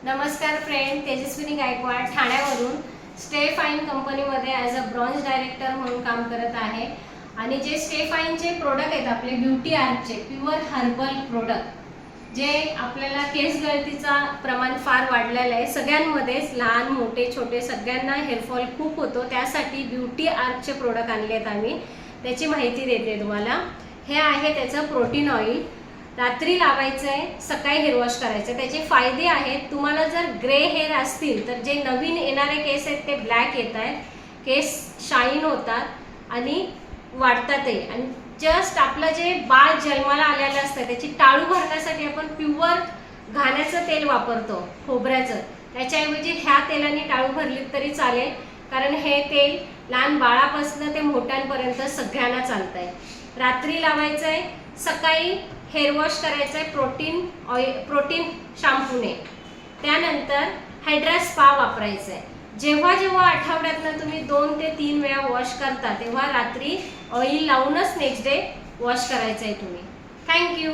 नमस्कार फ्रेंड, तेजस्विनी गायकवाड ठाण्यावरून stay fine कंपनीमध्ये ॲज अ ब्रॉन्झ डायरेक्टर म्हणून काम करत आहे। आणि जे स्टे फाईनचे प्रोडक्ट आहेत आपले ब्युटी आर्टचे प्युअर हर्बल प्रोडक्ट जे आपल्याला केस गळतीचा प्रमाण फार वाढलेलं आहे। सगळ्यांमध्येच लहान मोठे छोटे सगळ्यांना हेअरफॉल खूप होतो, त्यासाठी ब्युटी आर्टचे प्रोडक्ट आणले आहेत आम्ही। त्याची माहिती देते तुम्हाला। हे आहे त्याचं प्रोटीन ऑइल, रात्री लावायचं आहे, सकाळी हेअर वॉश करायचं। त्याचे फायदे आहेत, तुम्हाला जर ग्रे हेअर असतील तर जे नवीन येणारे केस आहेत ते ब्लॅक येत आहेत, केस शाईन होतात आणि वाढतातही। आणि जस्ट आपलं जे बाळ जन्माला आलेलं असतं त्याची टाळू भरण्यासाठी आपण प्युअर घाण्याचं तेल वापरतो, खोबऱ्याचं। त्याच्याऐवजी ह्या तेलाने टाळू भरली तरी चालेल, कारण हे तेल लहान बाळापासून ते मोठ्यांपर्यंत सगळ्यांना चालतंय। रात्री लावायचं आहे, सकाळी हेअर वॉश करायचं आहे प्रोटीन शॅम्पूने। त्यानंतर हायड्रा स्पा वापरायचं आहे। जेव्हा जेव्हा आठवड्यातनं तुम्ही 2 ते 3 वेळा वॉश करता तेव्हा रात्री ऑइल लावूनच नेक्स्ट डे वॉश करायचं आहे तुम्ही। थँक्यू।